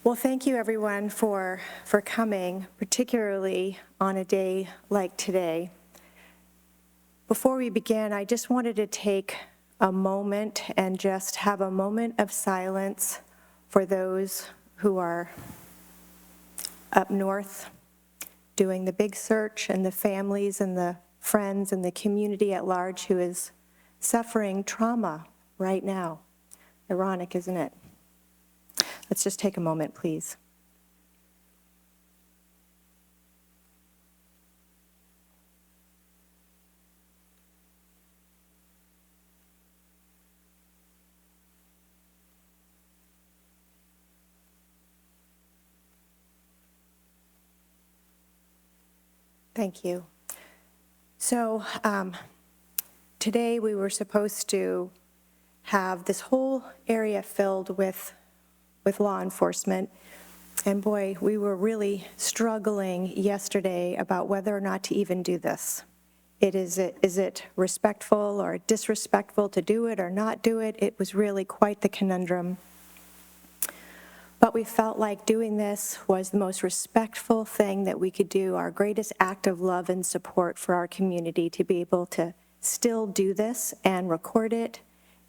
Well, thank you everyone for coming, particularly on a day like today. Before we begin, I just wanted to take a moment and just have a moment of silence for those who are up north doing the big search, and the families and the friends and the community at large who is suffering trauma right now. Ironic, isn't it? Let's just take a moment, please. Thank you. So today we were supposed to have this whole area filled with law enforcement. And boy, we were really struggling yesterday about whether or not to even do this. Is it respectful or disrespectful to do it or not do it? It was really quite the conundrum. But we felt like doing this was the most respectful thing that we could do, our greatest act of love and support for our community, to be able to still do this and record it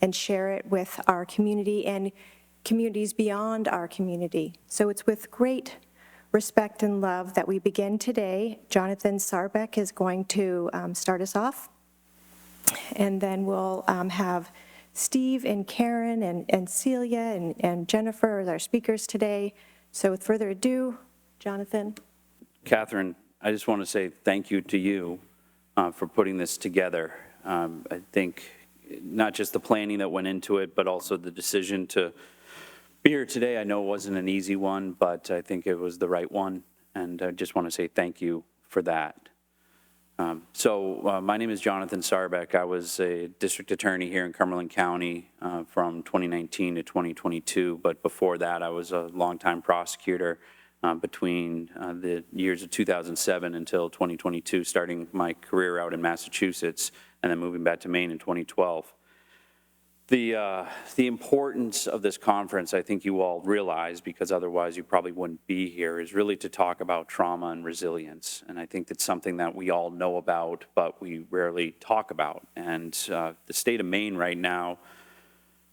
and share it with our community and communities beyond our community. So it's with great respect and love that we begin today. Jonathan Sahrbeck is going to start us off, and then we'll have Steve and Karen and Celia and Jennifer as our speakers today. So with further ado, Jonathan. Catherine, I just want to say thank you to you for putting this together. I think not just the planning that went into it, but also the decision to be here today. I know it wasn't an easy one, but I think it was the right one, and I just want to say thank you for that. My name is Jonathan Sahrbeck. I was a district attorney here in Cumberland County from 2019 to 2022, but before that I was a longtime prosecutor between the years of 2007 until 2022, starting my career out in Massachusetts and then moving back to Maine in 2012. The importance of this conference, I think you all realize, because otherwise you probably wouldn't be here, is really to talk about trauma and resilience. And I think that's something that we all know about, but we rarely talk about. And the state of Maine right now,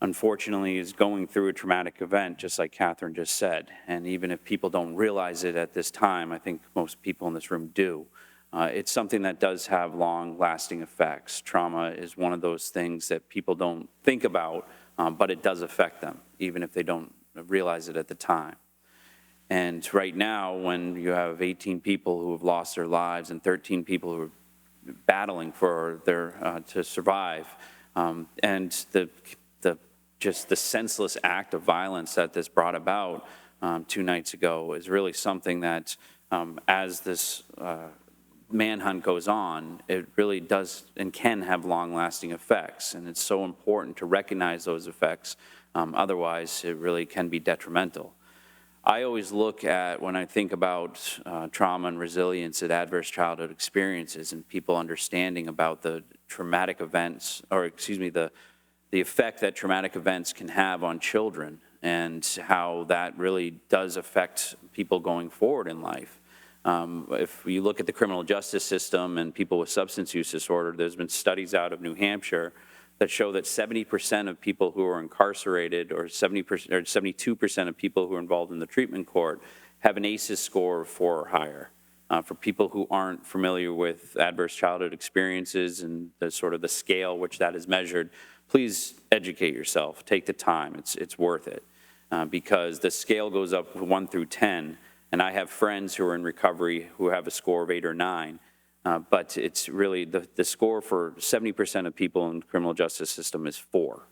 unfortunately, is going through a traumatic event, just like Catherine just said. And even if people don't realize it at this time, I think most people in this room do. It's something that does have long-lasting effects. Trauma is one of those things that people don't think about, but it does affect them, even if they don't realize it at the time. And right now, when you have 18 people who have lost their lives and 13 people who are battling for to survive, and just the senseless act of violence that this brought about 2 nights ago is really something that, as this manhunt goes on, it really does and can have long-lasting effects, and it's so important to recognize those effects. Otherwise, it really can be detrimental. I always look at, when I think about trauma and resilience, at adverse childhood experiences and people understanding about the traumatic events, or excuse me, the effect that traumatic events can have on children, and how that really does affect people going forward in life. If you look at the criminal justice system and people with substance use disorder, there's been studies out of New Hampshire that show that 70% of people who are incarcerated, or 72% of people who are involved in the treatment court, have an ACEs score of 4 or higher. For people who aren't familiar with adverse childhood experiences and the sort of the scale which that is measured, please educate yourself. Take the time. It's worth it, because the scale goes up 1 through 10. And I have friends who are in recovery who have a score of 8 or 9, but it's really the score for 70% of people in the criminal justice system is 4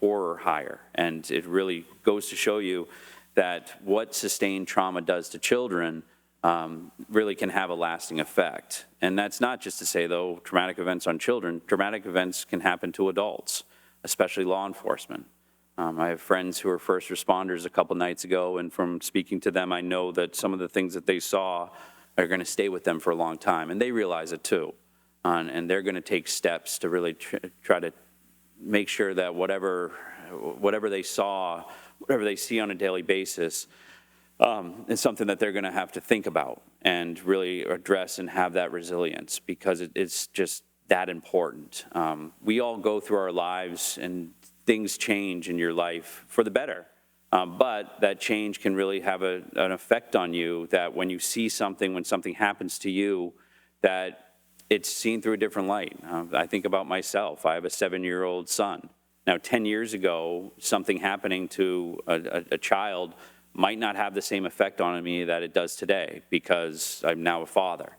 4 or higher. And it really goes to show you that what sustained trauma does to children really can have a lasting effect. And that's not just to say, though, traumatic events on children. Traumatic events can happen to adults, especially law enforcement. I have friends who were first responders a couple nights ago, and from speaking to them, I know that some of the things that they saw are going to stay with them for a long time, and they realize it too. And they're going to take steps to really try to make sure that whatever they saw, whatever they see on a daily basis, is something that they're going to have to think about and really address and have that resilience, because it's just that important. We all go through our lives and things change in your life for the better. But that change can really have an effect on you, that when you see something, when something happens to you, that it's seen through a different light. I think about myself. I have a 7-year-old son. Now, 10 years ago, something happening to a child might not have the same effect on me that it does today, because I'm now a father.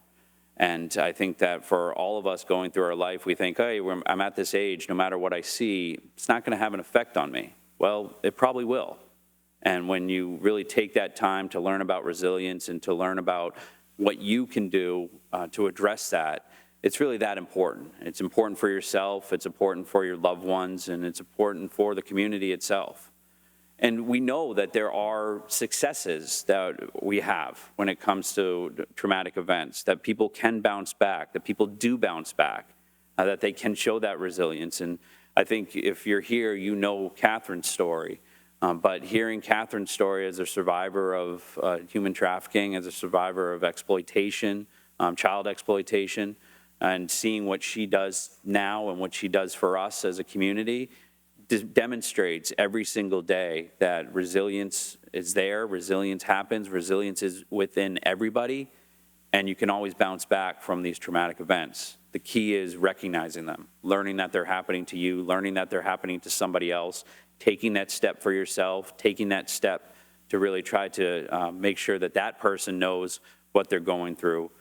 And I think that for all of us going through our life, we think, hey, I'm at this age, no matter what I see, it's not going to have an effect on me. Well, it probably will. And when you really take that time to learn about resilience and to learn about what you can do to address that, it's really that important. It's important for yourself, it's important for your loved ones, and it's important for the community itself. And we know that there are successes that we have when it comes to traumatic events, that people can bounce back, that people do bounce back, that they can show that resilience. And I think if you're here, you know Catherine's story. But hearing Catherine's story as a survivor of human trafficking, as a survivor of exploitation, child exploitation, and seeing what she does now and what she does for us as a community, demonstrates every single day that resilience is there, resilience happens, resilience is within everybody, and you can always bounce back from these traumatic events. The key is recognizing them, learning that they're happening to you, learning that they're happening to somebody else, taking that step for yourself, taking that step to really try to make sure that that person knows what they're going through,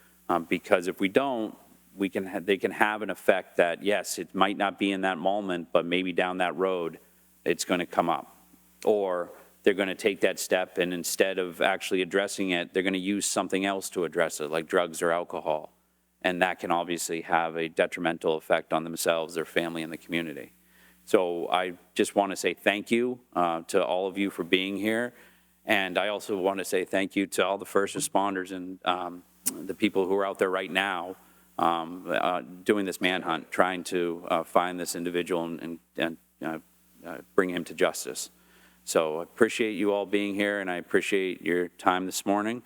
because if we don't, they can have an effect that, yes, it might not be in that moment, but maybe down that road, it's going to come up. Or they're going to take that step, and instead of actually addressing it, they're going to use something else to address it, like drugs or alcohol. And that can obviously have a detrimental effect on themselves, their family, and the community. So I just want to say thank you to all of you for being here. And I also want to say thank you to all the first responders and the people who are out there right now doing this manhunt, trying to find this individual and bring him to justice. So I appreciate you all being here, and I appreciate your time this morning.